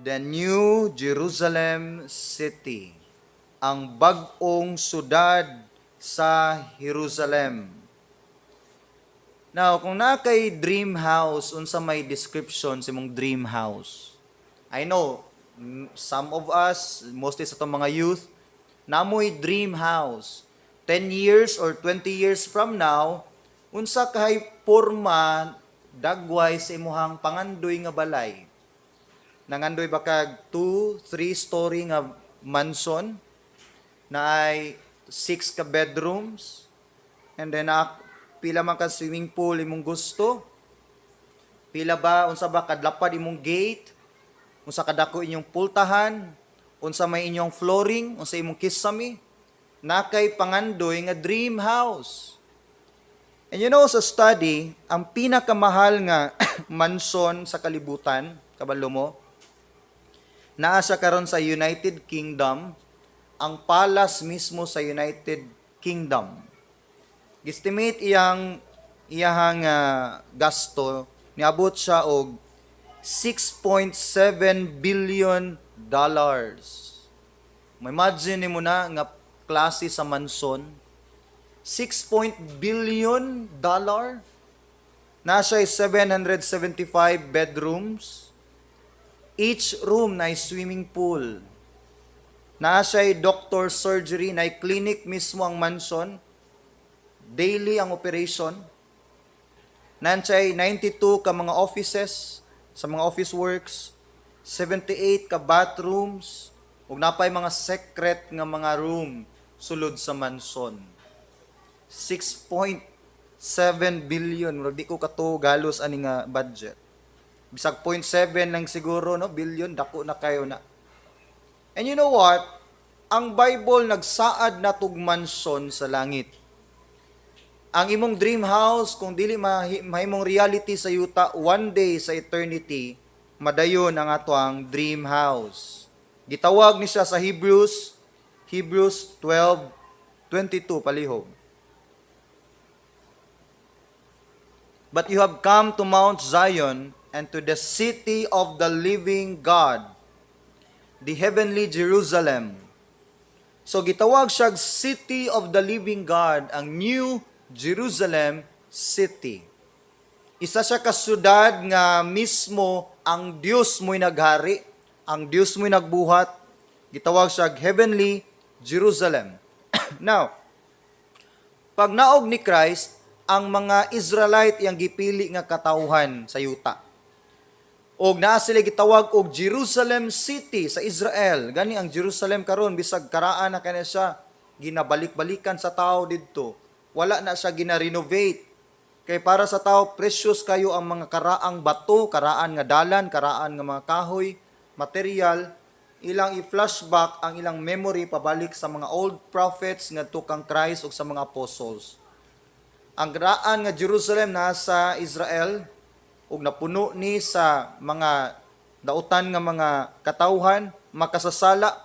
the New Jerusalem City, ang bag-ong sudad sa Jerusalem. Now, kung na kay dream house, unsa may description sa mong dream house? I know, some of us, mostly sa itong mga youth, namoy dream house. 10 years or 20 years from now, unsa kay porma dagway sa imuhang pangandoy nga balay. Nangandoy ba kag 2, 3 story nga mansion na ay 6 ka bedrooms, and then pila man ka swimming pool imong gusto? Pila ba, unsa ba kadlapad imong gate? Unsa kadako inyong pultahan? Unsa may inyong flooring? Unsa imong kisame? Nakay pangandoy nga dream house. And you know, sa study, ang pinakamahal nga mansion sa kalibutan, kabalo mo, naa siya karon sa United Kingdom, ang palace mismo sa United Kingdom. Estimate iyang gasto, niabot siya og $6.7 billion. Imagine mo na nga klase sa mansion, $6 billion. Nasa 775 bedrooms. Each room na swimming pool. Nasa doctor surgery, na clinic mismo ang mansion. Daily ang operation. Nansay 92 ka mga offices sa mga office works, 78 ka bathrooms, ug napay mga secret nga mga room sulod sa mansion. 6.7 billion, murag di ko kato galos ani nga budget. Bisag 0.7 lang siguro, no, billion, dako na kayo na. And you know what? Ang Bible nagsaad na tug mansion sa langit. Ang imong dream house, kung dili mahimong reality sa yuta, one day sa eternity, madayon ang ato ang dream house. Gitawag ni siya sa Hebrews 12:22 palihog. But you have come to Mount Zion and to the city of the living God, the heavenly Jerusalem. So gitawag siya city of the living God, ang New Jerusalem City. Isa siya ka syudad nga mismo ang Dios mo'y naghari, ang Dios mo'y nagbuhat. Gitawag siya heavenly Jerusalem. Now, pag naog ni Christ, ang mga Israelite yang gipili nga katawhan sa yuta. Og naa sila gitawag og Jerusalem City sa Israel. Gani ang Jerusalem karon, bisag karaan na kanya siya, ginabalik-balikan sa tao didto. Wala na siya gina-renovate. Kay para sa tao, precious kayo ang mga karaang bato, karaan nga dalan, karaan nga mga kahoy, material, ilang i-flashback ang ilang memory pabalik sa mga old prophets ngadto kang Christ ug sa mga apostles. Ang karaan nga Jerusalem nasa Israel ug napuno ni sa mga dautan nga mga katawhan, makasasala,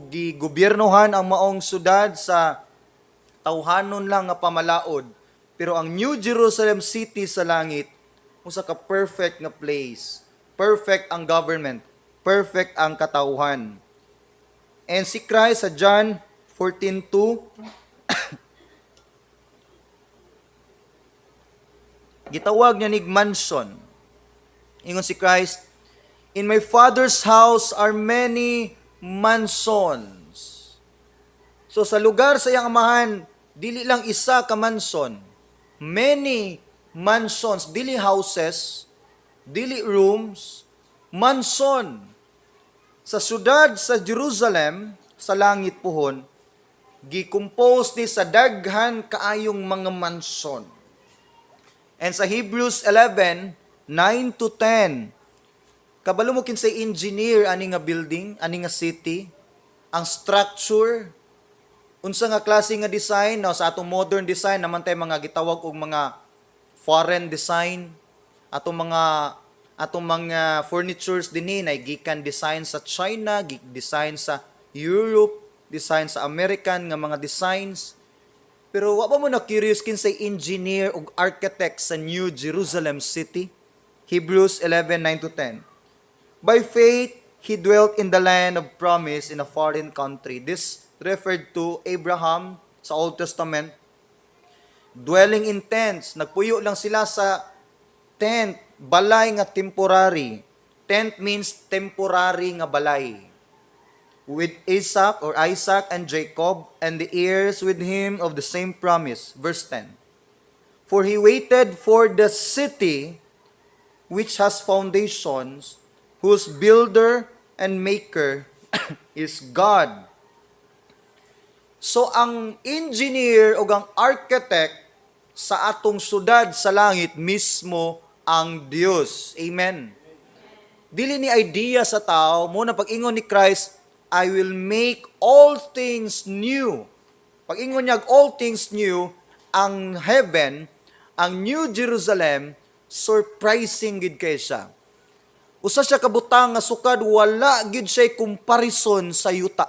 gigobiernohan ang maong sudad sa tawhanon lang nga pamalaod. Pero ang New Jerusalem City sa langit, usa ka perfect nga place. Perfect ang government. Perfect ang katawhan. And si Christ sa John 14:2, gitawag niya nig mansion. Ingon si Christ, "In my Father's house are many mansions." So sa lugar sa iyang amahan, dili lang isa ka mansion. Many mansions, dili houses, dili rooms, mansion. Sa syudad sa Jerusalem, sa langit puhon, gi-compose ni sa daghan kaayong mga mansion. And sa Hebrews 11:9-10, kabalo mo kinsay engineer ani nga building, ani nga city, ang structure, unsa nga klase nga design, no, sa atong modern design naman tay mga gitawag og mga foreign design, atong mga furnitures dinhi nay gikan design sa China, design sa Europe, design sa American nga mga designs. Pero wa ba mo na curious kinsay engineer ug architect sa New Jerusalem City? Hebrews 11:9-10. By faith, he dwelt in the land of promise in a foreign country. This referred to Abraham sa Old Testament. Dwelling in tents. Nagpuyo lang sila sa tent, balay nga temporary. Tent means temporary nga balay. With Isaac and Jacob, and the heirs with him of the same promise. Verse 10. For he waited for the city which has foundations, whose builder and maker is God. So ang engineer o ang architect sa atong syudad sa langit mismo ang Dios. Amen. Dili ni idea sa tao, muna pag-ingon ni Christ, I will make all things new. Pag-ingon niya, all things new, ang heaven, ang New Jerusalem, surprising gid kay siya. Usa siya kabutang nga sukad, wala gid siya comparison sa yuta.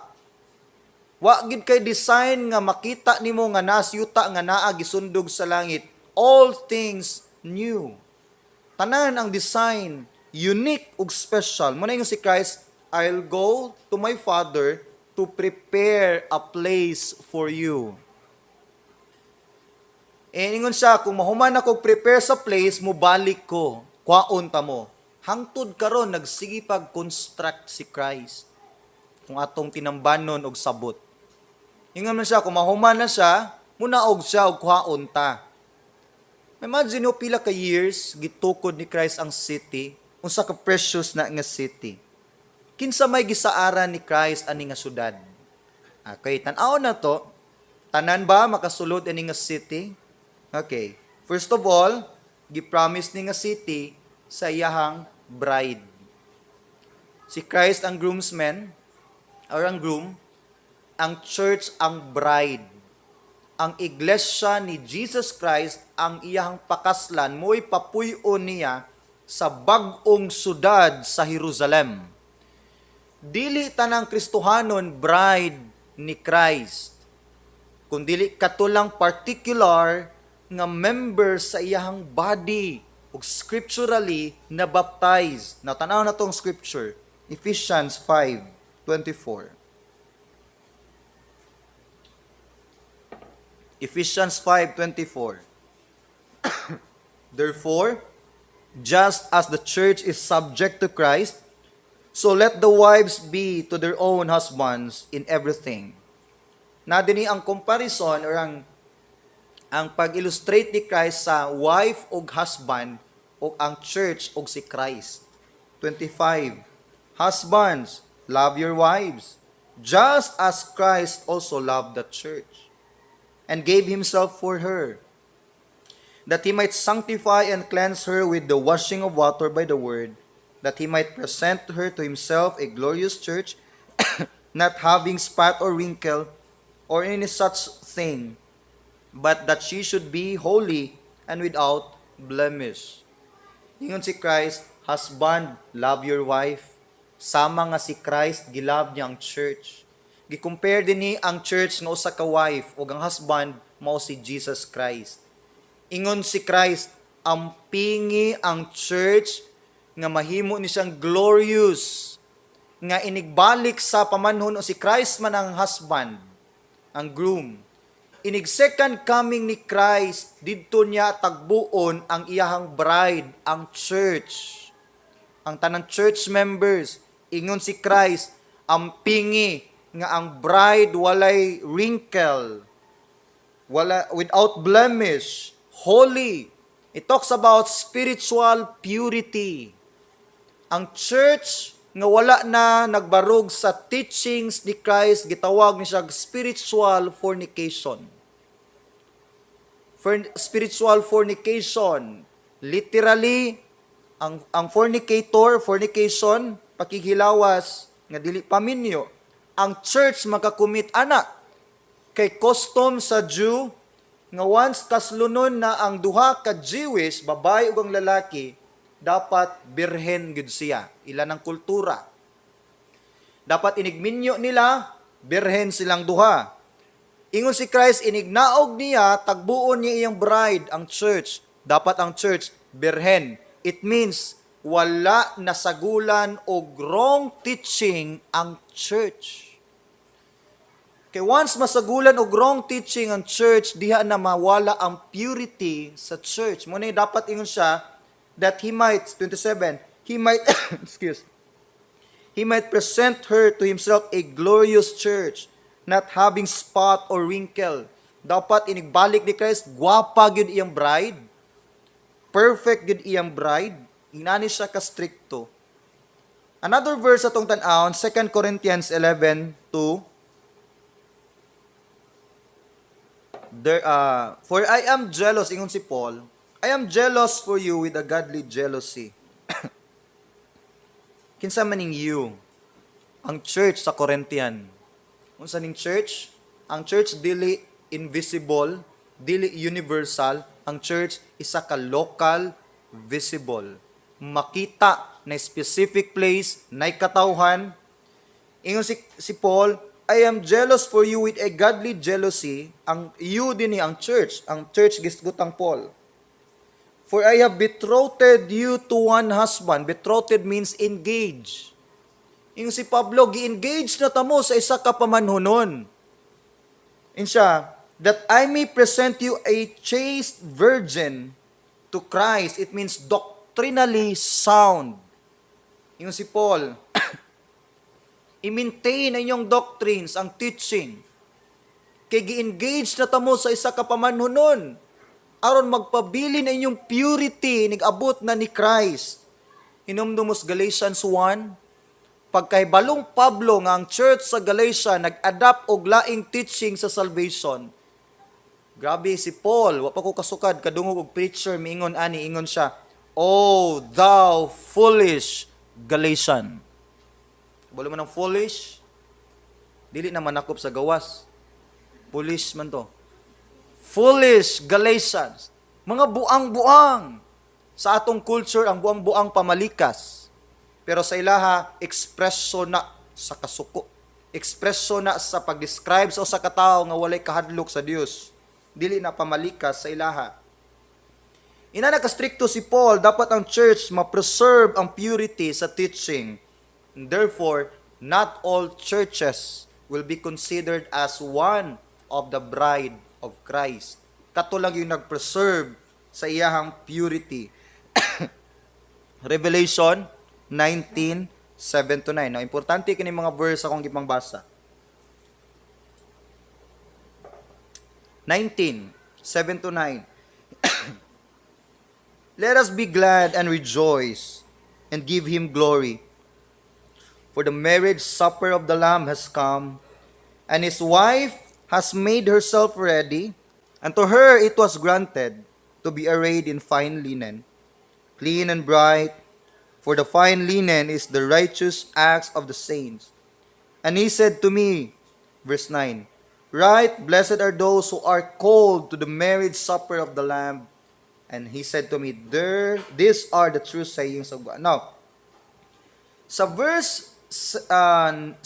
Wa gid kay design nga makita nimo nga nas yuta nga naa gisundog sa langit. All things new. Tanan ang design, unique ug special. Muna yung si Christ, I'll go to my Father to prepare a place for you. Ingon siya, kung mahuman ako prepare sa place, mubalik ko. Kwaon ta mo. Hangtod karon nagsige pag-construct si Christ. Kung atong tinambanon og sabot. Ingon man siya, kung mahuman na siya, munaog siya og kwaon ta. Imagine nyo pila ka years gitukod ni Christ ang city, unsa ka precious na nga city. Kinsa may gisaaran ni Christ ani nga syudad. Okay, tan-aw na to. Tanan ba makasulod ani nga city? Okay. First of all, gi-promise ni nga city sa iyahang bride. Si Christ ang groomsman or ang groom, ang church ang bride. Ang iglesia ni Jesus Christ ang iyahang pakaslan mo'y papuy-on niya sa bag-ong syudad sa Jerusalem. Dili tanang Kristohanon bride ni Christ, kundili katulang particular nga member sa iyahang body ug scripturally na baptized. Now tanaw na tong scripture, Ephesians 5:24. Ephesians 5:24. Therefore, just as the church is subject to Christ, so let the wives be to their own husbands in everything. Na dinhi ang comparison or ang pag-illustrate ni Christ sa wife o husband o ang church o si Christ. 25. Husbands, love your wives, just as Christ also loved the church and gave himself for her, that he might sanctify and cleanse her with the washing of water by the word, that he might present her to himself a glorious church, not having spot or wrinkle or any such thing, but that she should be holy and without blemish. Ingon si Christ, husband, love your wife. Sama nga si Christ, gilove niya ang church. Gi-compare din ni ang church nga usa ka wife o ang husband mao si Jesus Christ. Ingon si Christ, ampingi ang church nga mahimo ni siyang glorious, nga inigbalik sa pamanhon o si Christ man ang husband, ang groom. Inig second coming ni Christ, didto niya tagbuon ang iyahang bride, ang church. Ang tanang church members, ingon si Christ, ampingi nga ang bride walay wrinkle, without blemish, holy. It talks about spiritual purity. Ang church nga wala na nagbarog sa teachings ni Christ, gitawag ni siya spiritual fornication. Spiritual fornication. Literally, ang fornication, pakikilawas, nga dili paminyo. Ang church makakumit ana kay custom sa Jew nga once kaslunon na ang duha ka Jewish, babae ug ang lalaki, dapat birhen gud siya. Ilan ang kultura. Dapat inigminyo nila, birhen silang duha. Ingon si Christ, inignaog niya, tagbuon niya iyang bride, ang church. Dapat ang church, birhen. It means, wala nasagulan og wrong teaching ang church. Kay once masagulan og wrong teaching ang church, diha na mawala ang purity sa church. Muna dapat ingon siya that he might, 27, he might, he might present her to himself a glorious church, not having spot or wrinkle. Dapat inigbalik ni Christ, gwapa gyud iyang bride, perfect gyud iyang bride, inani siya ka stricto. Another verse atong tan-awon, 2 Corinthians 11:2. For I am jealous, ingon si Paul, I am jealous for you with a godly jealousy. Kinsa maning you? Ang church sa Corinthian. Unsa ning church? Ang church dili invisible, dili universal. Ang church isa ka local, visible. Makita na specific place, na katawhan. Ingon si Paul, I am jealous for you with a godly jealousy. Ang you din ang church. Ang church gisgutang Paul. For I have betrothed you to one husband. Betrothed means engage. Ingon si Pablo, gi-engage na tamo sa isa ka pamanhunon. Insya, that I may present you a chaste virgin to Christ. It means doctrinally sound. Ingon si Paul, i-maintain ang inyong doctrines, ang teaching. Kay gi-engage na tamo sa isa ka pamanhunon. Aron magpabilin ang inyong purity, nag-abot na ni Christ. Hinumdumos Galatians 1, pagkaibalong Pablo nga ang church sa Galatia nag-adapt og laing teaching sa salvation. Grabe si Paul, wa pa ko kasukad kadungog og preacher miingon ani, ingon siya, "Oh, thou foolish Galatian." Balo man ng foolish, dili na manakop sa gawas. Foolish man to. Foolish Galatians. Mga buang-buang. Sa atong culture, ang buang-buang pamalikas. Pero sa ilaha, ekspreso na sa kasuko. Ekspreso na sa pag-describe sa usa ka tawo nga walay kahadlok sa Dios. Dili na pamalikas sa ilaha. Ina nakastrikto si Paul, dapat ang church ma-preserve ang purity sa teaching. Therefore, not all churches will be considered as one of the bride of Christ. Kato lang yung nag-preserve sa iyahang purity. Revelation 19:7-9. Now, importante kini mga verse akong gipangbasa. 19:7-9. Let us be glad and rejoice and give him glory. For the marriage supper of the Lamb has come, and his wife has made herself ready, and to her it was granted to be arrayed in fine linen, clean and bright, for the fine linen is the righteous acts of the saints. And he said to me, verse 9, Right, blessed are those who are called to the marriage supper of the Lamb. And he said to me, these are the true sayings of God. Now, sa verse 7,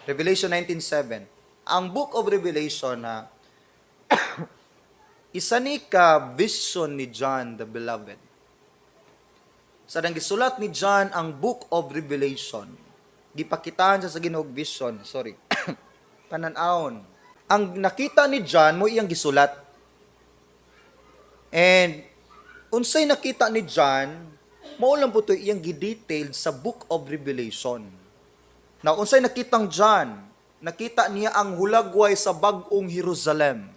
Revelation 19:7, ang book of Revelation na isa ni ka vision ni John the Beloved. Sa nang gisulat ni John ang book of Revelation, gipakitaan siya sa Ginoong vision, pananaon. Ang nakita ni John mo iyang gisulat. And unsay nakita ni John, mao lang po ito iyang gidetailed sa book of Revelation. Now, unsay nakitang John? Nakita niya ang hulagway sa bag-ong Jerusalem.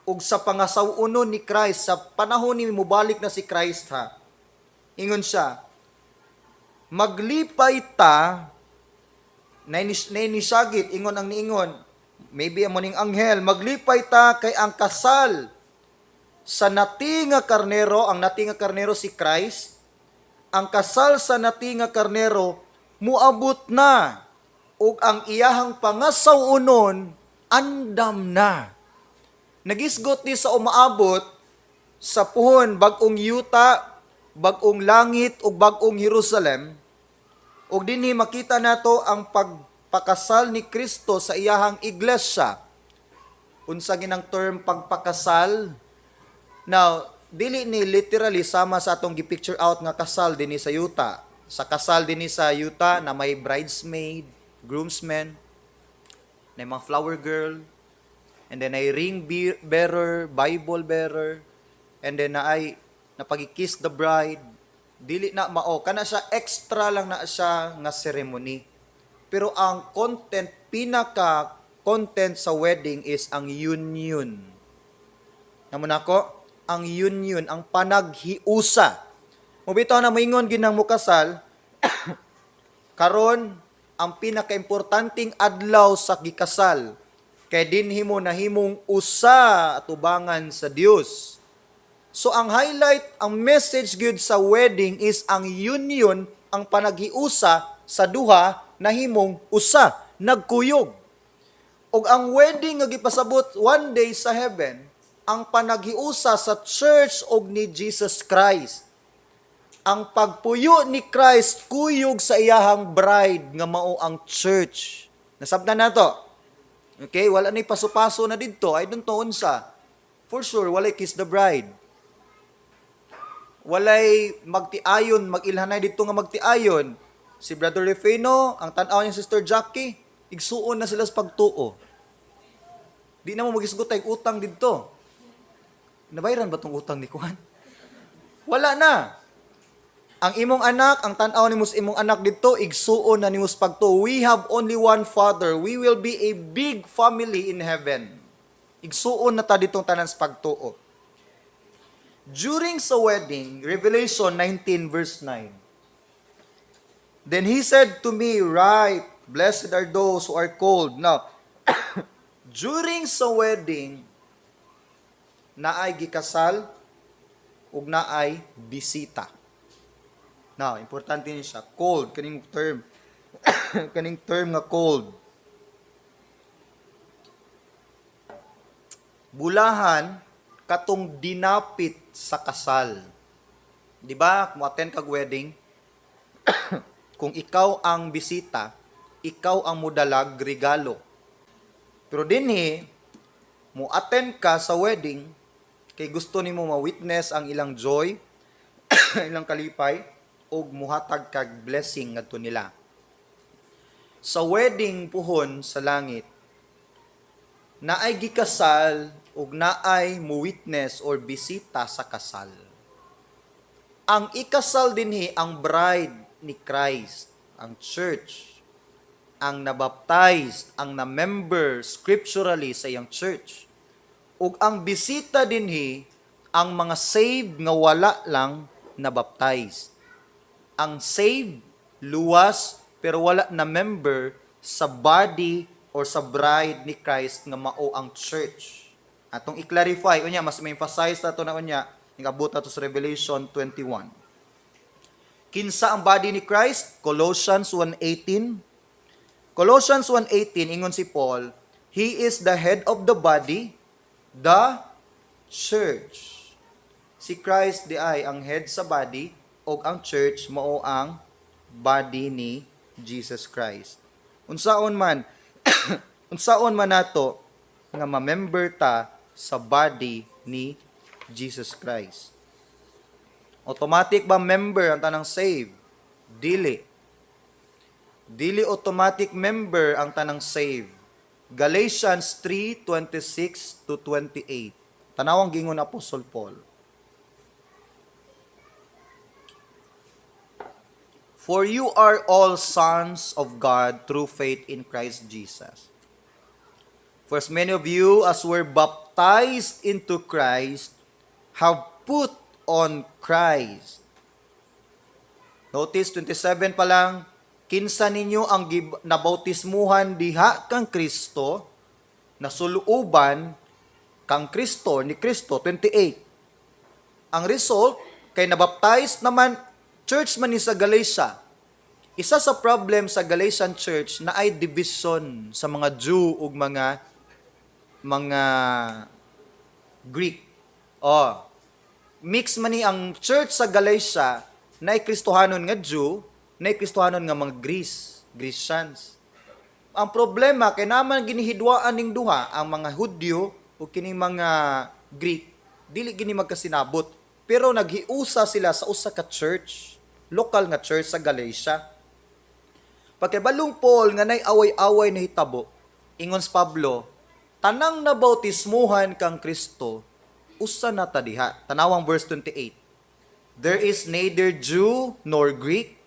Ug sa pangasawunon ni Christ, sa panahon ni mubalik na si Christ ha, ingon siya, maglipay ta, nainisagit, ingon ang niingon, maybe amo ning anghel, maglipay ta kay ang kasal sa nati nga karnero, ang nati nga karnero si Christ, ang kasal sa nati nga karnero, muabot na, ug ang iyahang pangasawunon, andam na. Nagisgot ni sa umaabot, sa puhon, bagong yuta, bagong langit, ug bagong Jerusalem, ug dinhi makita nato ang pagpakasal ni Kristo sa iyahang iglesia. Unsa ginang term pagpakasal? Now, dili ni literally sama sa atong gi-picture out nga kasal dinhi sa yuta. Sa kasal dinhi sa yuta na may bridesmaid, groomsmen, na mga flower girl, and then ay ring bearer, Bible bearer, and then na ay napagi-kiss the bride. Dili na mao kana siya, extra lang na siya nga ceremony. Pero ang content, pinaka content sa wedding is ang union. Namo nako, ang union, ang panaghiusa. Mubitaw na moingon ginang mukasal, karon ang pinakaimportanting adlaw sa gikasal kay dinhi mo nahimong usa atubangan sa Dios. So ang highlight, ang message gyud sa wedding is ang union, ang panaghiusa sa duha nahimong usa, nagkuyog. Og ang wedding nga gipasabot one day sa heaven, ang panaghiusa sa church og ni Jesus Christ. Ang pagpuyo ni Christ kuyog sa iyahang bride nga mao ang church. Nasabtan nato. Okay, wala nay paso-paso na didto, I don't know unsa. For sure walay kiss the bride. Walay magtiayon, magilhanay didto nga magtiayon. Si Brother Refino, ang tan-aw niya Sister Jackie, igsuon na sila sa pagtuo. Di na mo magisgot tay utang didto. Nabayran ba tong utang ni Kuan? Wala na. Ang imong anak, ang tan-aw ni mus imong anak dito, igsuon na ni mus pagtuo. We have only one Father. We will be a big family in heaven. Igsuon na ta ditong tanan sa pagtuo. During sa wedding, Revelation 19 verse 9. Then he said to me, "Right, blessed are those who are called." Now, during sa wedding, naay gikasal ug naay bisita. Now, importante ni siya, called, kaning term. Kaning term nga called. Bulahan katong dinapit sa kasal. Di ba? Kung attend kag wedding, kung ikaw ang bisita, ikaw ang modalag regalo. Pero dinhi, mo attend ka sa wedding, kay gusto nimo ma-witness ang ilang joy, ilang kalipay, o muhatag kag blessing ngadto nila. Sa wedding puhon sa langit, naay gikasal ug naay mo-witness or bisita sa kasal. Ang ikasal dinhi ang bride ni Christ, ang church, ang nabaptized, ang na-member scripturally sa iyang church. Ug ang bisita dinhi ang mga saved nga wala lang nabaptized. Ang saved, luwas, pero wala na member sa body or sa bride ni Christ nga mao ang church. Atong i-clarify, unya, mas ma-emphasize na ito na unya, ingabot na ito sa Revelation 21. Kinsa ang body ni Christ? Colossians 1:18. Colossians 1:18, ingon si Paul, He is the head of the body, the church. Si Christ di ay ang head sa body, o ang church mao ang body ni Jesus Christ. Unsaon man, unsaon man nato nga ma-member ta sa body ni Jesus Christ. Automatic ba member ang tanang save? Dili. Dili automatic member ang tanang save. Galatians 3:26 to 28. Tanawang gingon Apostol Paul. For you are all sons of God through faith in Christ Jesus. For as many of you as were baptized into Christ have put on Christ. Notice 27 pa lang, kinsa ninyo ang nabautismuhan diha kang Kristo, nasuluuban kang Kristo, ni Kristo, 28. Ang result, kay nabaptize naman, church man ni sa Galatia. Isa sa problem sa Galatian church na ay division sa mga Jew ug mga Greek. Mix man ni ang church sa Galatia na Kristohanon nga Jew, na Kristohanon nga mga Grecians. Ang problema kay naman ginihidwaan ning duha ang mga Hudyo o kining mga Greek, dili gini magkasinabot pero naghiusa sila sa usa ka church, local nga church sa Galatia. Pagkabalong Paul nga nay away-away na hitabo, ingon sa Pablo, tanang nabautismuhan kang Kristo, usa na ta diha. Tanawang verse 28. There is neither Jew nor Greek,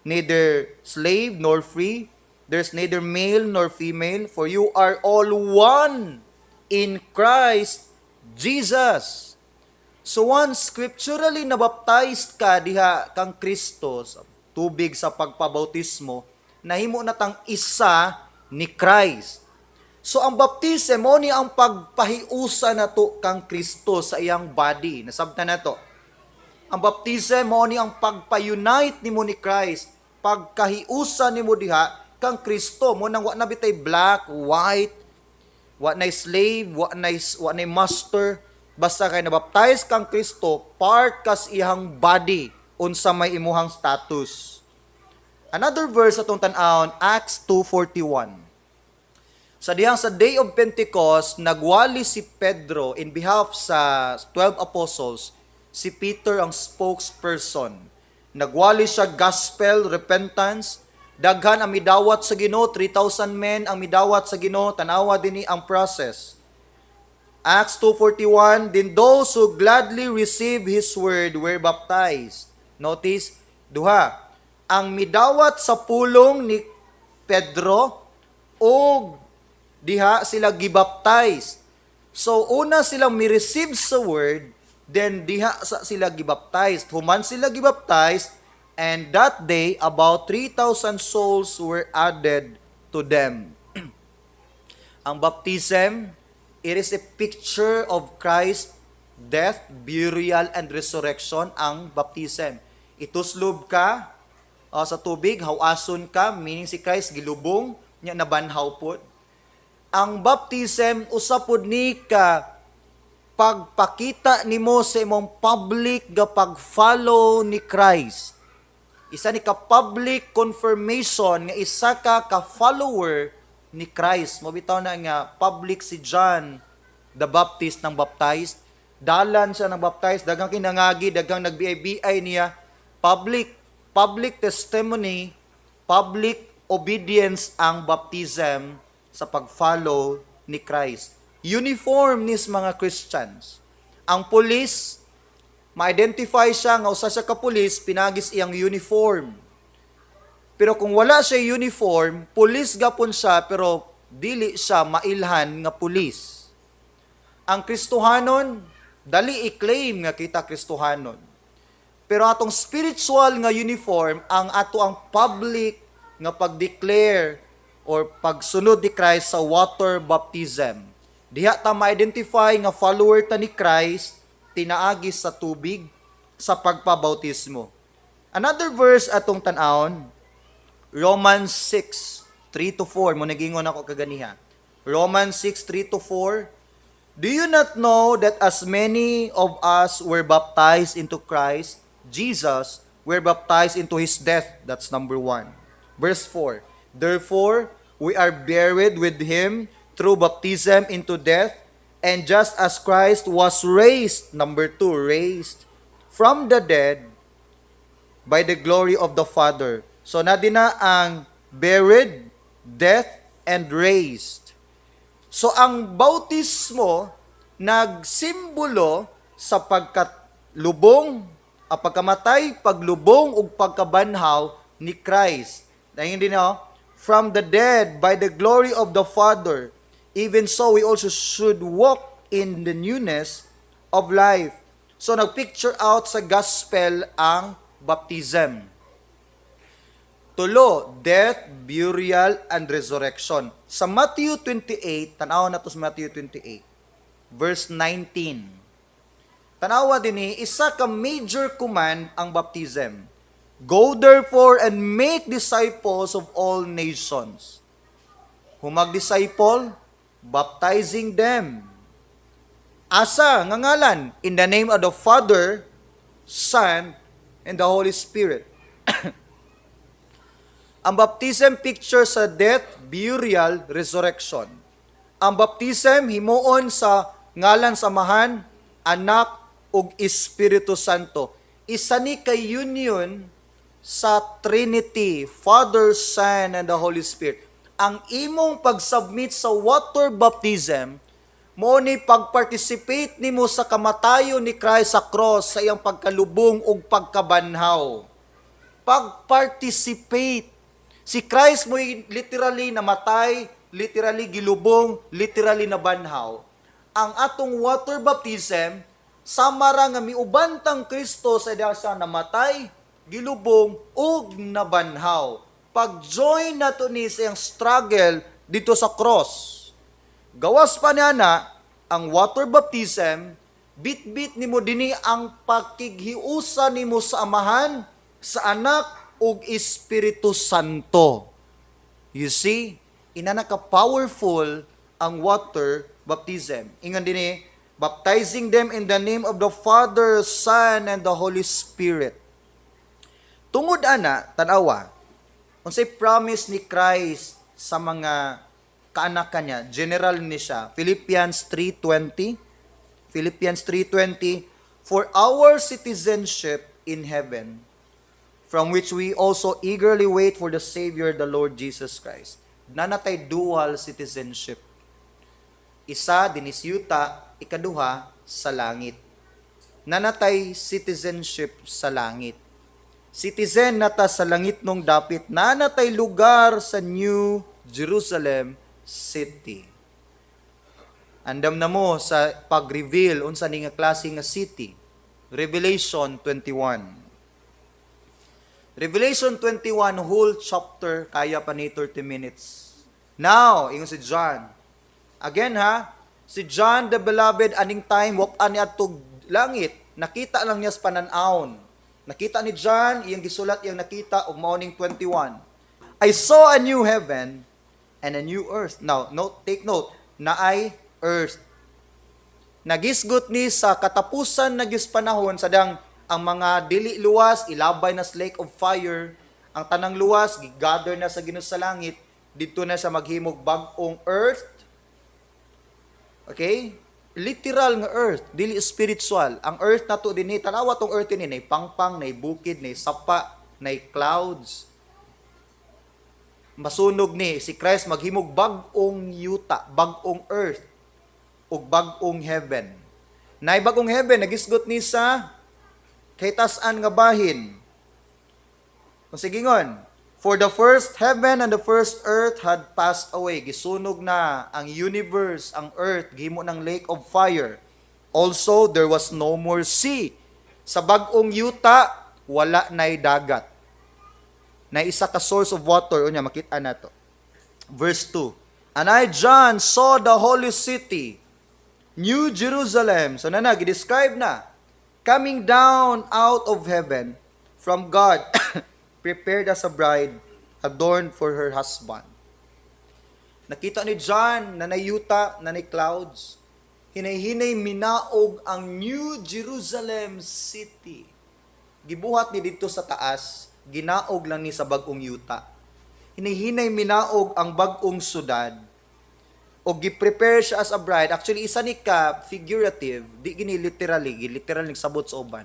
neither slave nor free, there's neither male nor female, for you are all one in Christ Jesus. So once scripturally nabaptized ka diha kang Kristo sa tubig sa pagpabautismo, nahimo na tang isa ni Christ. So ang baptism mo ni ang pagpahiusa na to kang Kristo sa iyang body. Nasabtan na to. Ang baptism mo ni ang pagpa-unite nimo ni Christ, pagkahiusa nimo diha kang Kristo mo nang wa na bitay black, white, wa na slave, wa na master, basta kay nabaptize kang Kristo, part kas iyang body unsa may imuhang status. Another verse atong tan-awon, Acts 2:41. Sa dihang sa Day of Pentecost, nagwali si Pedro in behalf sa 12 apostles, si Peter ang spokesperson. Nagwali siya gospel, repentance, daghan ang midawat sa Ginoo, 3,000 men ang midawat sa Ginoo, tanawa dinhi ang process. Acts 2:41, then those who gladly receive his word were baptized. Notice, duha, ang midawat sa pulong ni Pedro o diha sila gibaptize. So una silang mi-receive sa word, then diha sila gibaptized. Human sila gibaptized, and that day about 3,000 souls were added to them. Ang baptism, it is a picture of Christ's death, burial, and resurrection. Ang baptism, ituslob ka sa tubig, hawason ka, meaning si Christ gilubong nya nabanhaw pod. Ang baptism usapod ni ka pagpakita nimo sa imong public nga pag-follow ni Christ. Isa ni ka public confirmation nga isa ka ka-follower ni Christ. Mabitaw na nga public si John the Baptist nang baptized. Dalan siya nang baptized, dagang kinangagi, dagang nagbiay-biay niya. Public testimony, public obedience ang baptism sa pag-follow ni Christ. Uniform nis mga Christians. Ang pulis, ma-identify siya nga usa siya ka pulis, pinagis iyang uniform. Pero kung wala siya uniform, pulis gapon siya pero dili siya mailhan nga pulis. Ang Kristohanon, dali i-claim nga kita Kristohanon. Pero atong spiritual nga uniform, ang ato ang public nga pag-declare or pagsunod ni Christ sa water baptism. Diha ta ma-identify nga follower ta ni Christ, tinaagis sa tubig sa pagpabautismo. Another verse atong tan-awon, Romans 6:3-4, mo nagingon ako kaganiha. Romans 6:3-4, do you not know that as many of us were baptized into Christ Jesus, were baptized into his death? That's number 1. Verse 4, therefore, we are buried with him through baptism into death, and just as Christ was raised, number 2, raised from the dead by the glory of the Father. So nadina ang buried, death, and raised. So ang bautismo nagsimbolo sa pagkalubong, pagkamatay, paglubong ug pagkabanhaw ni Christ. Dahil hindi na, from the dead by the glory of the Father, even so we also should walk in the newness of life. So nagpicture out sa gospel ang baptism. Tulo, death, burial, and resurrection. Sa Matthew 28, tanaw na to sa Matthew 28, verse 19. Tanawa din isa ka major command ang baptism. Go therefore and make disciples of all nations. Humag-disciple, baptizing them. Asa, nga ngalan, in the name of the Father, Son, and the Holy Spirit. Ang baptism picture sa death, burial, resurrection. Ang baptism himuon sa ngalan samahan, anak, ug Espiritu Santo. Isa ni kay union sa Trinity, Father, Son, and the Holy Spirit. Ang imong pag-submit sa water baptism, mo ni pag-participate nimo sa kamatayon ni Christ sa cross sa iyang pagkalubong ug pagkabanhaw. Pag-participate. Si Christ mo literally namatay, literally gilubong, literally nabanhaw. Ang atong water baptism, sama ra nga miubantang Kristo sa diha siya namatay, gilubong, ug nabanhaw. Pag-join nato ni sa iyang struggle dito sa cross. Gawas pa niya na, ang water baptism, bit-bit nimo dinhi ang pagkighiusa nimo sa Amahan, sa Anak, ug Espiritu Santo. You see, inana ka powerful ang water baptism. Ingon dinhi, baptizing them in the name of the Father, Son, and the Holy Spirit. Tungod ana, tanawa, unsay promise ni Christ sa mga kaanak niya, general ni siya. Philippians 3:20. Philippians 3:20, for our citizenship in heaven, from which we also eagerly wait for the Savior, the Lord Jesus Christ. Nanatay dual citizenship. Isa dinis yuta, ikaduha sa langit. Nanatay citizenship sa langit. Citizen nata sa langit nung dapit, nanatay lugar sa New Jerusalem City. Andam na mo sa pag-reveal unsa ni nga klase nga city. Revelation 21. Revelation 21 whole chapter kaya pa ni 30 minutes. Now, ingon si John. Again ha, si John the beloved aning time wap-an ni adtog langit. Nakita lang niya sa pananaon. Nakita ni John, iyang gisulat iyang nakita og morning 21. I saw a new heaven and a new earth. Now, take note, na ay earth. Nagisgot ni sa katapusan nagis panahon sadang ang mga dili luwas ilabay na sa lake of fire, ang tanang luwas gigather na sa Ginoo sa langit, didto na sa maghimog bag-ong earth. Okay? Literal nga earth, dili spiritual. Ang earth nato dinhi, tanawa tong earth ni nay pangpang, nay bukid, nay sapa, nay clouds. Masunog ni si Christ maghimog bag-ong yuta, bag-ong earth, ug bag-ong heaven. Nay bag-ong heaven nagisgot ni sa kahitasan nga bahin. Kung sigingon, for the first heaven and the first earth had passed away. Gisunog na ang universe, ang earth, gihimo ng lake of fire. Also, there was no more sea. Sa bag-ong yuta, wala na'y dagat. Na isa ka source of water, unya makita na to. Verse 2. And I, John, saw the holy city, New Jerusalem. So na i-describe na. Coming down out of heaven from God, prepared as a bride, adorned for her husband. Nakita ni John na nayuta, na clouds. Hinay-hinay minaog ang New Jerusalem city. Gibuhat ni dito sa taas, ginaog lang ni sa bag-ong yuta. Hinihinay minaog ang bag-ong sudad. O gi-prepare siya as a bride. Actually, isa ni ka figurative, di gini literally sabot sa uban.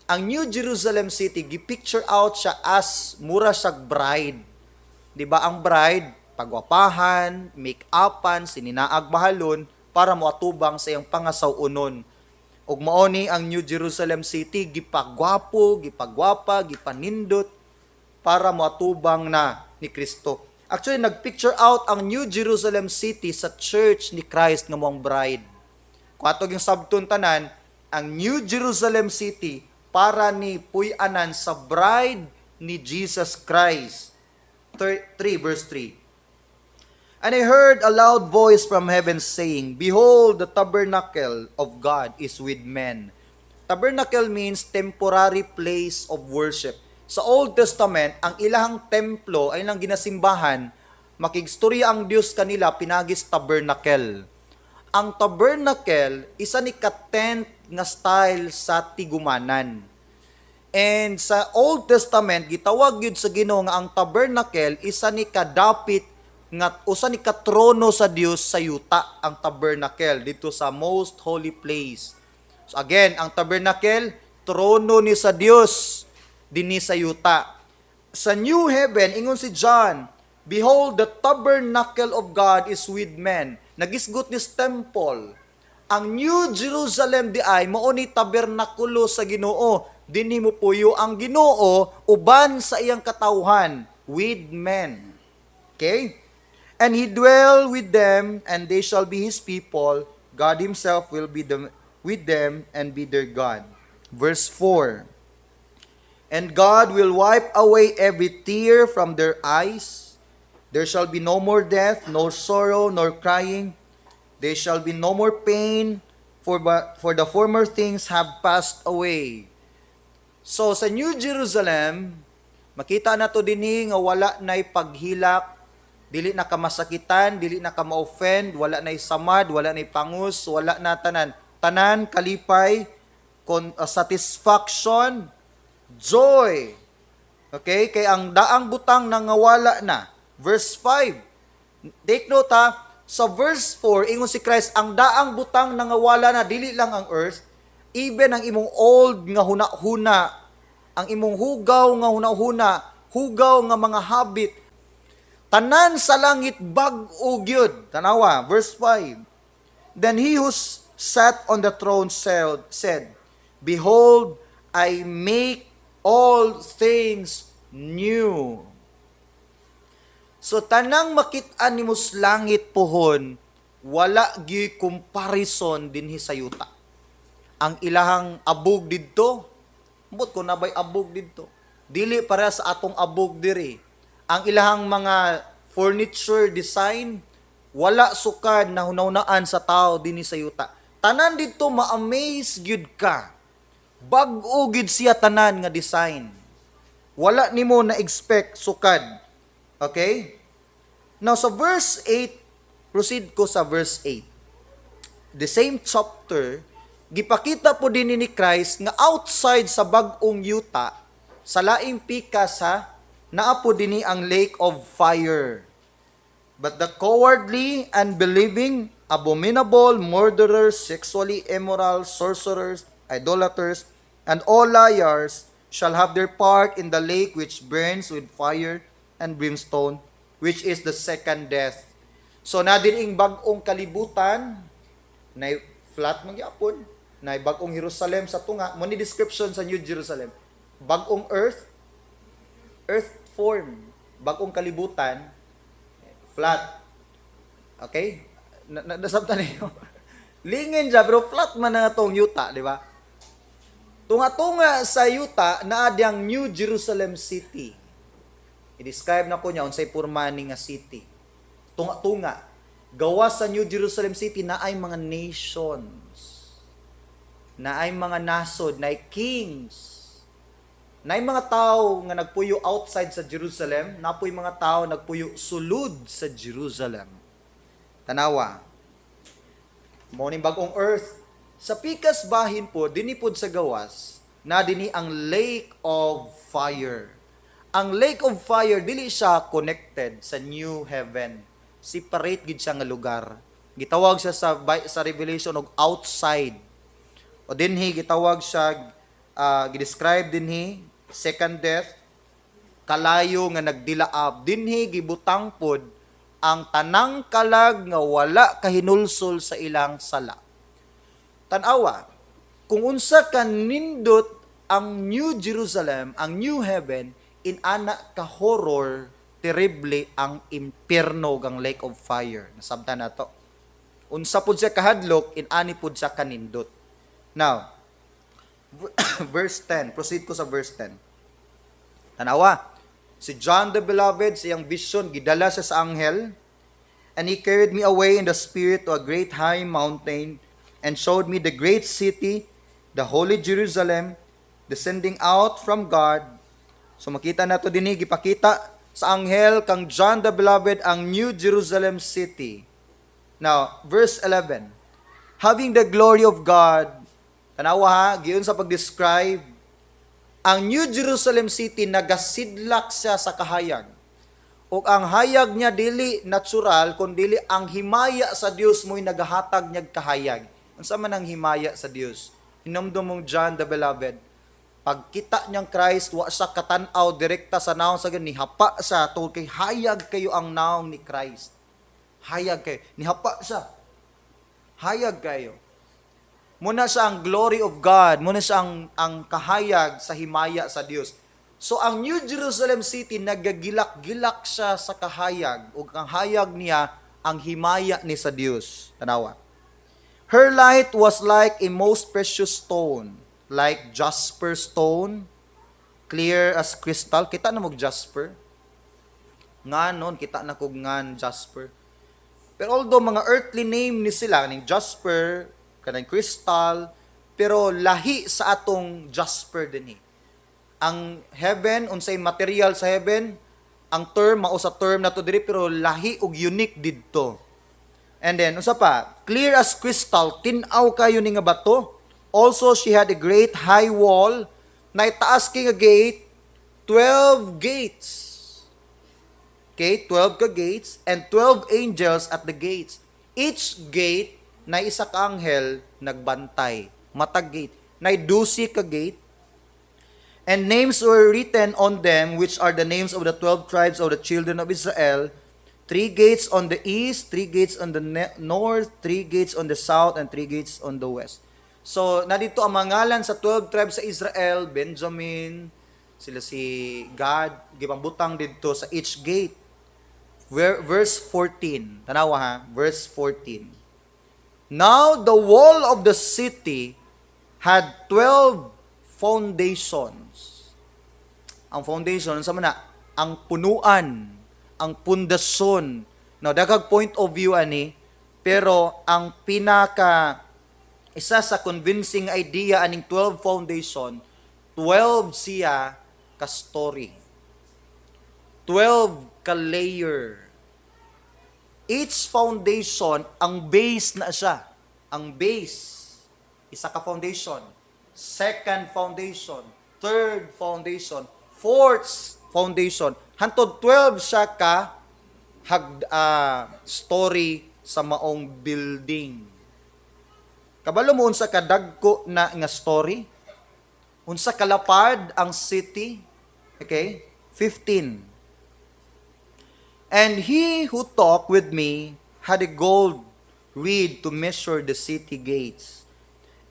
Ang New Jerusalem City, gi-picture out siya as mura siyag bride. Di ba ang bride, pagwapahan, make-upan, sininaag mahalon, para moatubang sa iyang pangasaw-unon. Ug mao ni ang New Jerusalem City gipagwapo, gipagwapa, gipanindot para moatubang na ni Kristo. Actually nagpicture out ang New Jerusalem City sa church ni Christ nga moang bride. Kuatog yung sabton tanan, ang New Jerusalem City para ni puy-anan sa bride ni Jesus Christ. 3 verse 3. And I heard a loud voice from heaven saying, behold, the tabernacle of God is with men. Tabernacle means temporary place of worship. Sa Old Testament, ang ilahang templo ay lang ginasimbahan, makigstorya ang Diyos kanila, pinagis tabernacle. Ang tabernacle, isa ni ka-tent nga style sa tigumanan. And sa Old Testament, gitawag yun sa Ginoo nga ang tabernacle, isa ni kadapit nga usa ni katrono sa Dios sa yuta ang tabernacle dito sa most holy place. So again, ang tabernacle, trono ni sa Dios dinhi sa yuta. Sa new heaven, ingon si John, behold, the tabernacle of God is with men. Nagisgot ni temple. Ang New Jerusalem di ay mao ni tabernakulo sa Ginoo. Dinhi mo puyo ang Ginoo uban sa iyang katawhan with men. Okay? And he dwell with them, and they shall be his people. God himself will be with them and be their God. Verse 4. And God will wipe away every tear from their eyes. There shall be no more death, nor sorrow, nor crying. There shall be no more pain, for the former things have passed away. So sa New Jerusalem, makita na to dinhi nga wala nay paghilak, dili na kamasakitan, dili na ka-offend, wala nay samad, wala nay pangus, wala na tanan. Tanan kalipay, satisfaction, joy. Okay? Kay ang daang butang nangawala na. Verse 5. Take note ha, sa verse 4, ingon si Christ, ang daang butang nangawala na, dili lang ang earth, even ang imong old nga huna-huna, ang imong hugaw nga huna-huna, hugaw nga mga habit, tanan sa langit bag-o gyud. Tanawa, verse 5. Then he who sat on the throne said, behold, I make all things new. So tanang makit-an nimo sa langit pohon, wala gi comparison dinhi sa yuta. Ang ilahang abog didto, ambot ko nabay abog didto. Dili para sa atong abog diri. Ang ilahang mga furniture design, wala sukad na hunaw-naan sa tao dinhi sa yuta. Tanan didto ma-amaze gyud ka. Bag-o gyud siya tanan nga design. Wala nimo na expect sukad. Okay? Now, sa verse 8, proceed ko sa verse 8. The same chapter, gipakita po din ni Christ nga outside sa bag-ong yuta, sa laing pika sa, naapo din ang lake of fire. But the cowardly, unbelieving, abominable, murderers, sexually immoral, sorcerers, idolaters, and all liars shall have their part in the lake which burns with fire and brimstone, which is the second death. So na dining bag-ong kalibutan, na flat magyapon, na bag-ong Jerusalem sa tunga, mo ni description sa New Jerusalem. Bag-ong earth form, bag-ong kalibutan, flat. Okay? Nasabtan niyo. Lingin dya, pero flat man na itong yuta, di ba? Tunga-tunga sa yuta, na adyang New Jerusalem City. I-describe na ko niya, unsay purmani nga city. Tunga-tunga. Gawa sa New Jerusalem City na ay mga nations. Na ay mga nasod, na ay kings. Na ay mga tao nga nagpuyo outside sa Jerusalem, na po'y mga tao nagpuyo sulud sa Jerusalem. Tanawa. Morning bagong earth. Sa pikas bahin po, dinipod sa gawas, na dini ang lake of fire. Ang lake of fire, dili siya connected sa new heaven. Separate gid siya nga lugar. Gitawag siya sa Revelation og outside. O dinhi gitawag siya, gidescribe dinhi, second death, kalayo nga nagdilaab. Dinhi gibutang pod ang tanang kalag nga wala kahinulsol sa ilang sala. Tanawa, kung unsa ka nindot ang New Jerusalem, ang new heaven, in ana ka horror, terrible ang impierno gang lake of fire. Nasabtan na to. Unsa pud siya kahadlok, in ani pud siya kanindot. Now, verse 10. Proceed ko sa verse 10. Tanawa, si John the Beloved, siyang vision, gidala siya sa anghel, and he carried me away in the spirit to a great high mountain, and showed me the great city, the holy Jerusalem, descending out from God. So makita na to dinhi, gipakita sa anghel kang John the Beloved ang New Jerusalem city. Now, verse 11. Having the glory of God, tanawa ha, giyon sa pag-describe, ang New Jerusalem city nagasidlak siya sa kahayag. O ang hayag niya dili natural, kundi ang himaya sa Dios mo'y nagahatag niyag kahayag. Unsa man ang himaya sa Dios? Hinumdum mong John the Beloved. Pagkita niyang Christ, wa sa katanaw direkta sa naong sa ganun, nihapa sa tungkol kay hayag kayo ang naong ni Christ. Hayag kayo. Nihapa siya. Hayag kayo. Muna siya ang glory of God. Muna siya ang kahayag sa himaya sa Dios. So ang New Jerusalem City, nagagilak-gilak siya sa kahayag. O ang hayag niya, ang himaya ni sa Dios. Tanawa. Her light was like a most precious stone, like jasper stone, clear as crystal. Kita na mo jasper. Nga nun, kita na kog ngan jasper. Pero although mga earthly name ni sila, kaning jasper, kanang crystal, pero lahi sa atong jasper din eh. Ang heaven, unsay material sa heaven, ang term, mao sa term na to diri, pero lahi og unique didto. And then, usa pa, clear as crystal, tinaw kayo ni nga bato. Also, she had a great high wall, na itaas kay nga gate, 12 gates. Okay, 12 ka gates, and 12 angels at the gates. Each gate, na isa ka anghel, nagbantay. Matag gate. Na 12 ka gate, and names were written on them, which are the names of the 12 tribes of the children of Israel. 3 gates on the east, 3 gates on the north, 3 gates on the south, and 3 gates on the west. So, nadito ang mangalan sa 12 tribes sa Israel, Benjamin, sila si God, gipambutang dito sa each gate. Verse 14, tanawa ha, verse 14. Now, the wall of the city had 12 foundations. Ang foundation, sa mana? Ang punuan, ang pundasyon. Now, daghang point of view ani, pero ang isa sa convincing idea aning 12 foundation, 12 siya ka story. 12 ka layer. Each foundation, ang base na siya. Ang base, isa ka foundation. Second foundation, third foundation, fourth foundation. Hantod 12 siya ka story sa maong building. Kabalo mo unsa kadagko na nga story? Unsa kalapad ang city? Okay? 15. And he who talked with me had a gold reed to measure the city gates.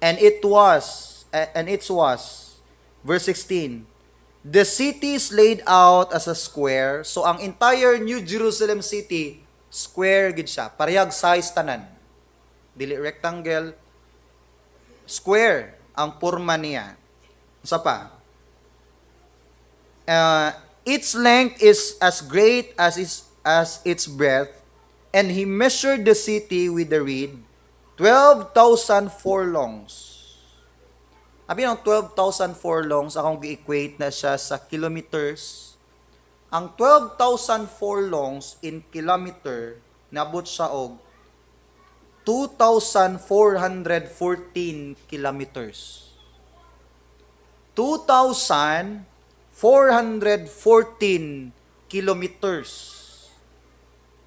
And it was, verse 16, the city is laid out as a square. So, ang entire New Jerusalem city, square gid siya. Parehag size tanan. Dili rectangle, square ang porma niya. Isa pa. Its length is as great as its breadth, and he measured the city with the reed, 12,000 furlongs. Abi ang 12,000 furlongs, akong gi-equate na siya sa kilometers. Ang 12,000 furlongs in kilometer, nabot siya og 2,414 kilometers. 2,414 kilometers.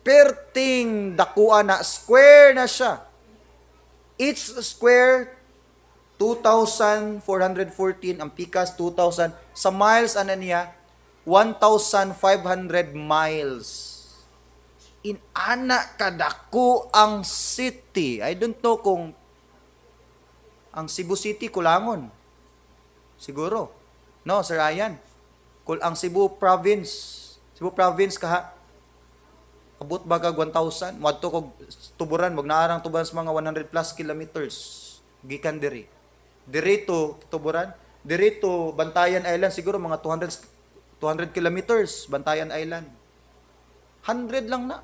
Perting dakuan na, square na siya. Each square, 2,414, ang pikas 2,000. Sa miles, ano niya? 1,500 miles. Inana kadako ang city. I don't know kung ang Cebu City, Kulangon. Siguro. No, Sir Ryan. Ang Cebu Province kaha. Abot ba kag 1,000? Wadto kog tuburan, magnaarang tuburan sa mga 100 plus kilometers. Gikan diri. Diri to tuburan. Diri to Bantayan Island, siguro mga 200 kilometers, Bantayan Island. 100 lang na.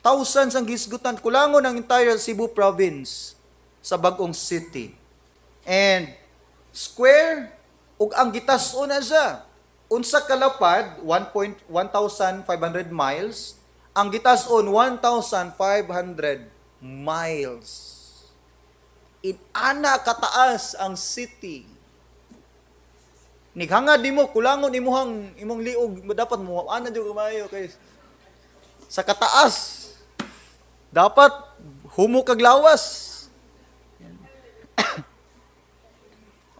Thousands ang gisgutan. Kulangon ang entire Cebu Province sa bagong city. And square, ug ang gitas-o na siya. Unsa kalapad, 1,500 miles. Ang gitas-on, 1,500 miles. Inana kataas ang city. Nighanga di mo, kulangon imong liog, dapat mo, ana di kumayo kay sa kataas. Dapat humo kag lawas.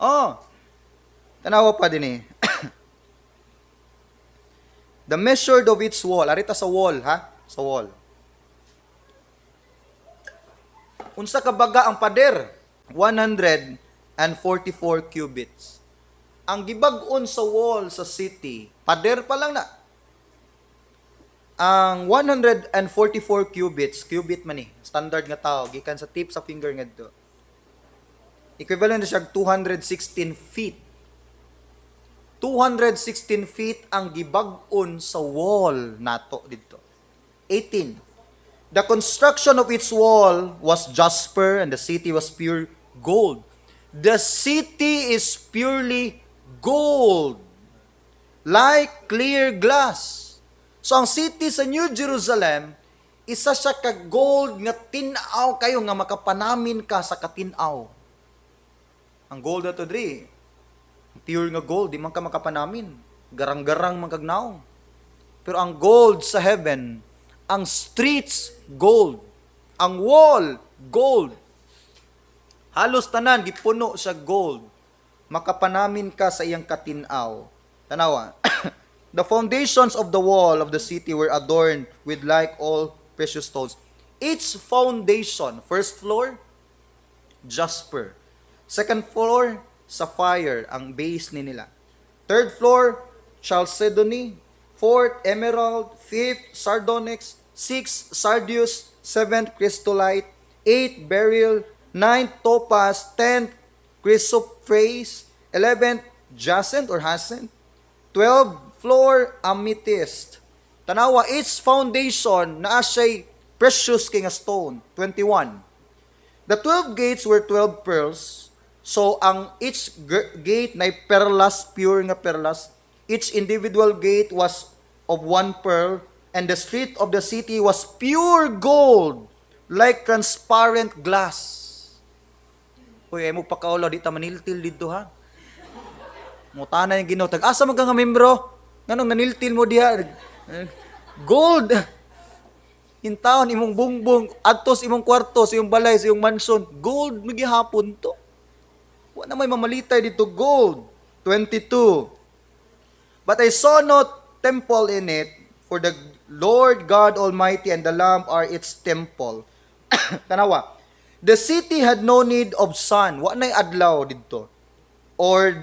Oh, tanawa pa din eh. The measure of its wall. Arita sa wall, ha? Sa wall. Unsa ka baga ang pader? 144 cubits. Ang gibag-on sa wall sa city, pader pa lang na. Ang 144 cubits, cubit man standard nga tao, gikan sa tip sa finger ngadto. Equivalent na siya 216 feet. 216 feet ang gibag-on sa wall nato dito. 18. The construction of its wall was jasper and the city was pure gold. The city is purely gold, like clear glass. So ang city sa New Jerusalem, isa siya ka gold nga tinaw kayo nga makapanamin ka sa katinaw. Ang gold na to diri, pure nga gold, di man ka makapanamin. Garang-garang man kagnaw. Pero ang gold sa heaven, ang streets, gold. Ang wall, gold. Halos tanan, gipuno sa gold. Makapanamin ka sa iyang katinaw. Tanawa. The foundations of the wall of the city were adorned with like all precious stones. Each foundation, first floor, jasper. Second floor, sapphire, ang base ni nila. Third floor, chalcedony. Fourth, emerald. Fifth, sardonyx. Sixth, sardius. Seventh, chrysolite. Eighth, beryl. Ninth, topaz. Tenth, chrysoprase. 11th, jacinth or hyacinth. 12, floor, amethyst. Tanawa, each foundation na siya'y precious king stone. 21. The 12 gates were 12 pearls. So, ang each gate na perlas, pure nga perlas. Each individual gate was of one pearl. And the street of the city was pure gold, like transparent glass. Uy, ay mo pakaulo, di ta maniltil dito ha. Mutana yung ginoo. Asa mo ka nga membro? Nganong naniltil mo diha? Gold. Intawon imong bungbong, adtos imong kwarto, sa imong balay, sa imong mansion. Gold, magihapon to. Wala may mamalitay dito, gold. 22. But I saw no temple in it, for the Lord God Almighty and the Lamb are its temple. Tanawa. The city had no need of sun. Wa na'y adlaw dito. Or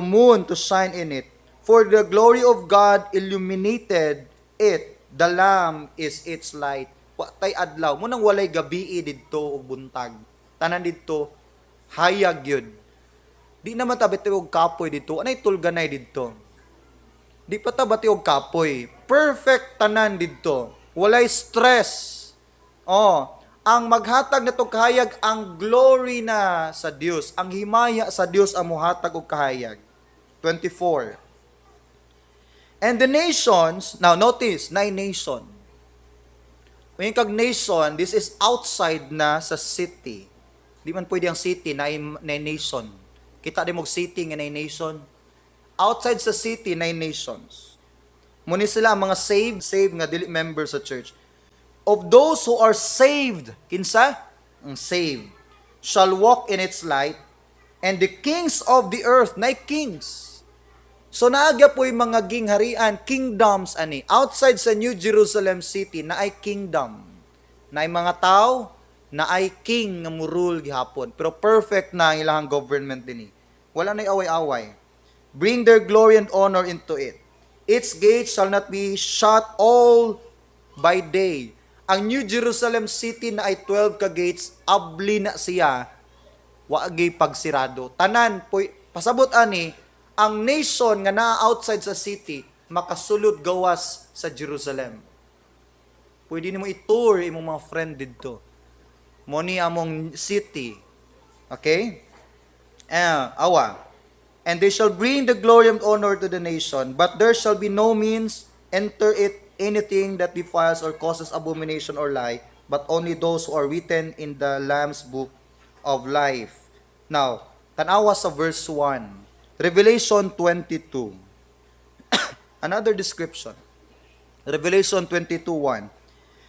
moon to shine in it. For the glory of God illuminated it. The Lamb is its light. Wa tay adlaw. Munang walay gabii dito o buntag. Tanan dito, hayag yun. Di naman tabati og kapoy dito. Anay tulganay dito. Di pa tabati og kapoy. Perfect tanan dito. Walay stress. Ang maghatag na itong kahayag, ang glory na sa Diyos. Ang himaya sa Diyos ang muhatag og kahayag. 24. And the nations, now notice, 9 nation. When kag nation, this is outside na sa city. Di man pwede ang city na nation. Kita di mo city nga na nation. Outside sa city, 9 nations. Muni sila ang mga saved nga dili members sa church. Of those who are saved, kinsa? Ang saved, shall walk in its light, and the kings of the earth, na kings. So naagya po yung mga gingharian, kingdoms, outside sa New Jerusalem City, na ay kingdom. Na ay mga tao, na ay king nga murul gihapon. Pero perfect na ang ilang government din. Wala na away-away. Bring their glory and honor into it. Its gates shall not be shut all by day. Ang New Jerusalem City na ay 12 ka gates, abli na siya, waagay pagsirado. Tanan, pasabot ani, ang nation nga naa outside sa city, makasulod gawas sa Jerusalem. Pwede nimo i-tour imong mga friend dito. Moni among city. Okay? Awa. And they shall bring the glory and honor to the nation, but there shall be no means enter it anything that defiles or causes abomination or lie, but only those who are written in the Lamb's book of life. Now, tanawa sa verse 1. Revelation 22. Another description. Revelation 22:1.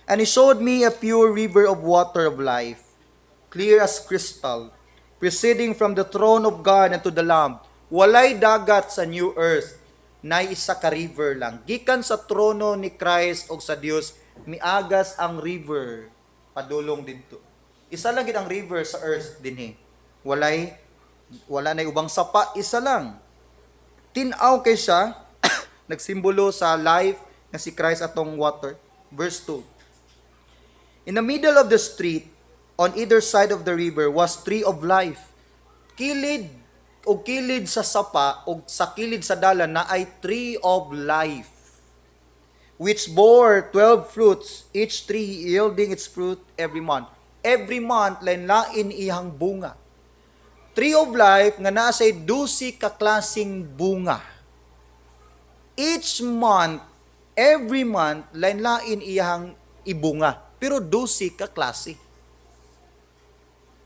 And he showed me a pure river of water of life, clear as crystal, proceeding from the throne of God and to the Lamb. Walay dagat sa new earth, na isa ka river lang. Gikan sa trono ni Christ o sa Dios, miagas ang river padulong didto. Isa lang gid ang river sa earth dinhi. Wala na ubang sapa, isa lang. Tinaw kay siya, nagsimbolo sa life nga si Christ atong water. Verse 2. In the middle of the street, on either side of the river, was tree of life. Kilid o kilid sa sapa o sa kilid sa dalan na ay tree of life, which bore 12 fruits, each tree yielding its fruit every month. Every month, lain-lain ihang bunga. Tree of life nga naa say 12 ka klaseng bunga. Each month, every month, lain-lain iyang ibunga. Pero 12 ka klase.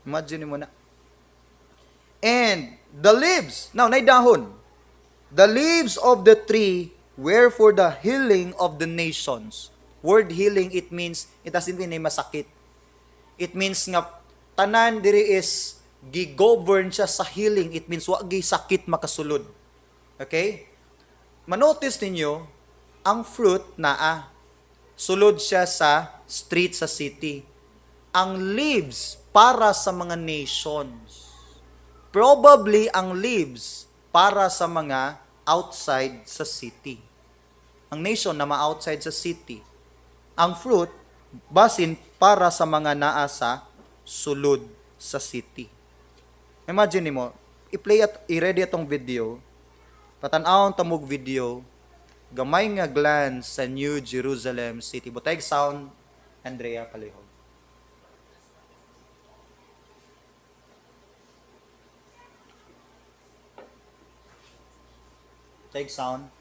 Imagine mo na. And the leaves, now, nay dahon. The leaves of the tree were for the healing of the nations. Word healing, it means, it doesn't mean masakit. It means nga, tanan diri is gi-govern siya sa healing. It means wa gi sakit makasulod. Okay? Manotice ninyo, ang fruit naa sulod siya sa street sa city. Ang leaves para sa mga nations. Probably ang leaves para sa mga outside sa city. Ang nation na ma-outside sa city. Ang fruit basin para sa mga naa sa sulod sa city. Imagine mo, i-ready atong video, patanawon tamog video, gamay nga glance sa New Jerusalem City. Butayg sound, Andrea Palihog. Take sound.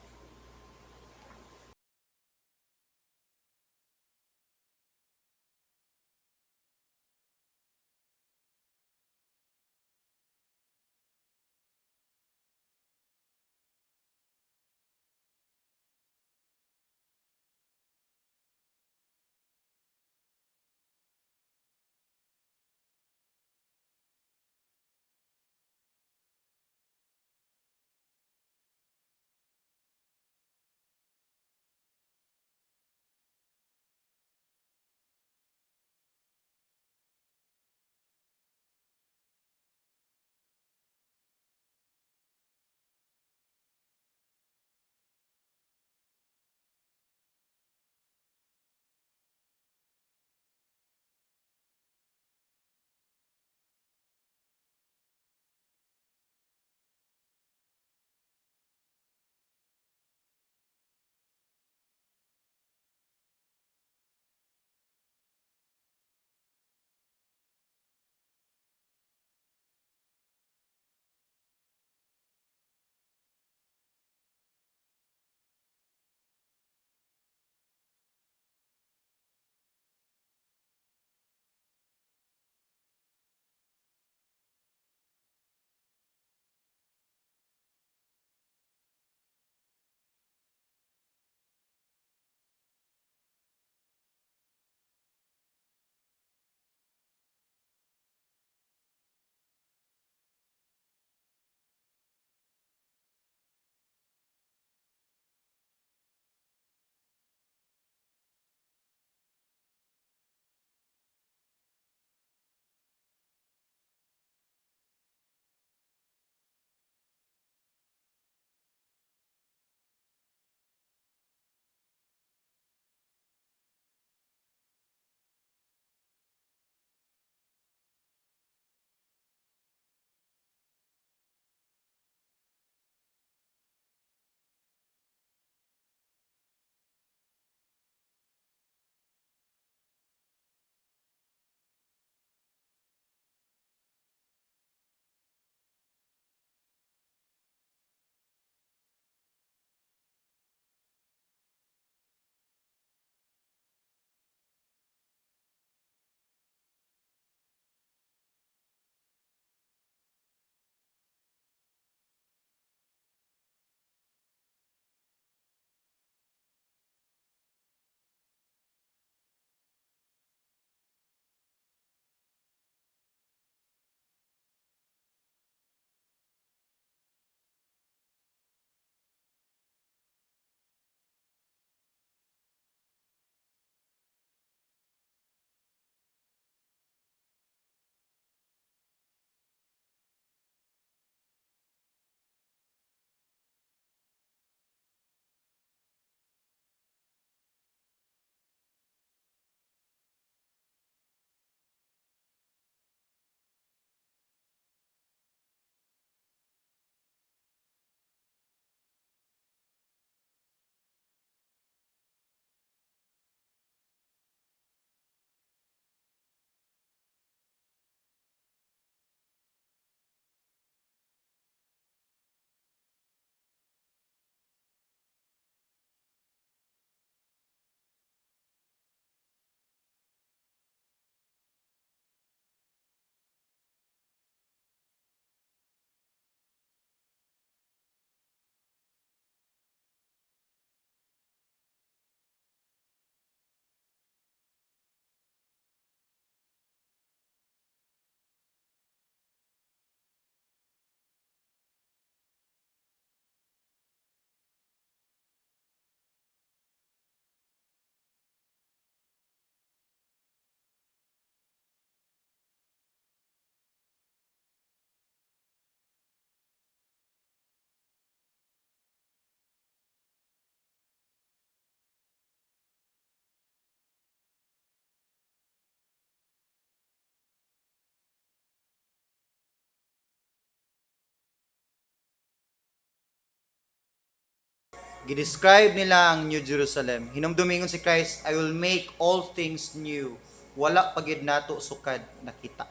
Gidescribe nila ang New Jerusalem. Hinumdumingon si Christ, I will make all things new. Wala pagid nato sukad nakita.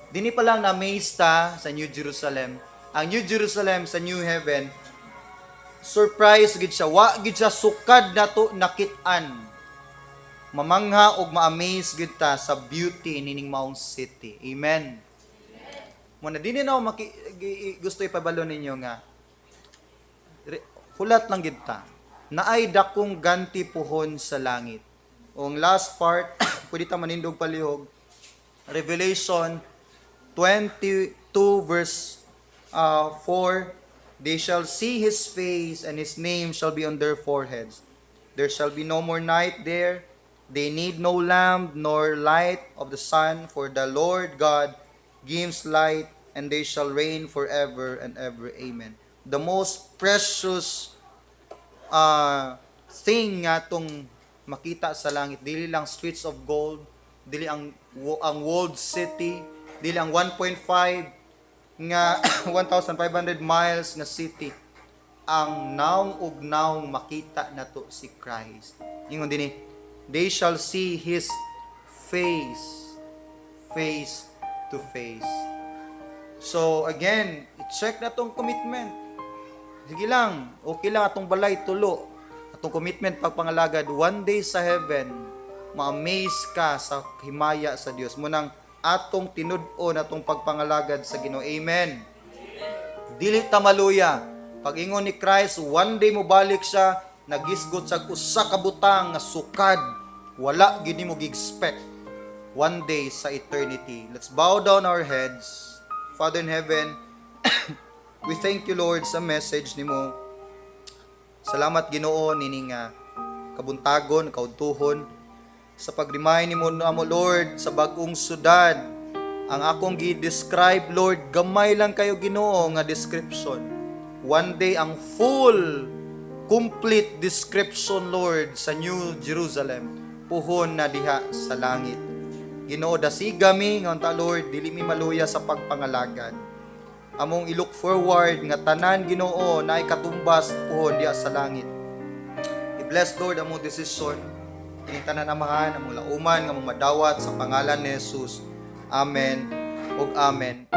Dini pa lang na-amaze ta sa New Jerusalem. Ang New Jerusalem sa New Heaven, surprise gid siya. Wa gid siya sukad nato nakit-an. Mamangha og ma-amaze gid ta sa beauty nining maong city. Amen. Muna dinhi na gusto ipabalo ninyo nga hulat lang gid ta. Naay dakong ganti puhon sa langit. Ang last part, pwede ta manindog palihog. Revelation 22 verse 4, they shall see his face and his name shall be on their foreheads. There shall be no more night there. They need no lamp nor light of the sun, for the Lord God gives light, and they shall reign forever and ever. Amen. The most precious thing nga tong makita sa langit, dili lang streets of gold, dili ang walled city, dili ang 1.5 nga 1,500 miles nga city. Ang naong ug naong makita nato si Christ. Ingon dinhi, they shall see his face to face. So again, i-check na tong commitment. Sige lang, okay lang atong balay tulo. Atong commitment pagpangalagad, one day sa heaven, ma-amaze ka sa himaya sa Dios. Munang atong tinud-o atong pagpangalagad sa Ginoo. Amen. Dili ta maluya. Pag-ingon ni Christ, one day mo balik siya, nagisgot sa usa ka butang nga sukad. Wala gid mo gi-expect. One day sa eternity. Let's bow down our heads. Father in heaven, we thank you, Lord, sa message nimo. Salamat, Ginoo, nining kabuntagon, kaudtuhon, sa pag-remind nimo namo, Lord, sa bag-ong syudad. Ang akong gi-describe, Lord, gamay lang kayo, Ginoo, nga description. One day, ang full, complete description, Lord, sa New Jerusalem, puhon na diha sa langit. Ginoo, dasigami, nga Lord, dili mi maluya sa pagpangalagad. Among i-look forward nga tanan, Ginoo, na ikatumbas puhon diha sa langit. I-bless, Lord, among desisyon, ining tanan amahan, among lauman, among madawat sa pangalan ni Jesus. Amen ug amen.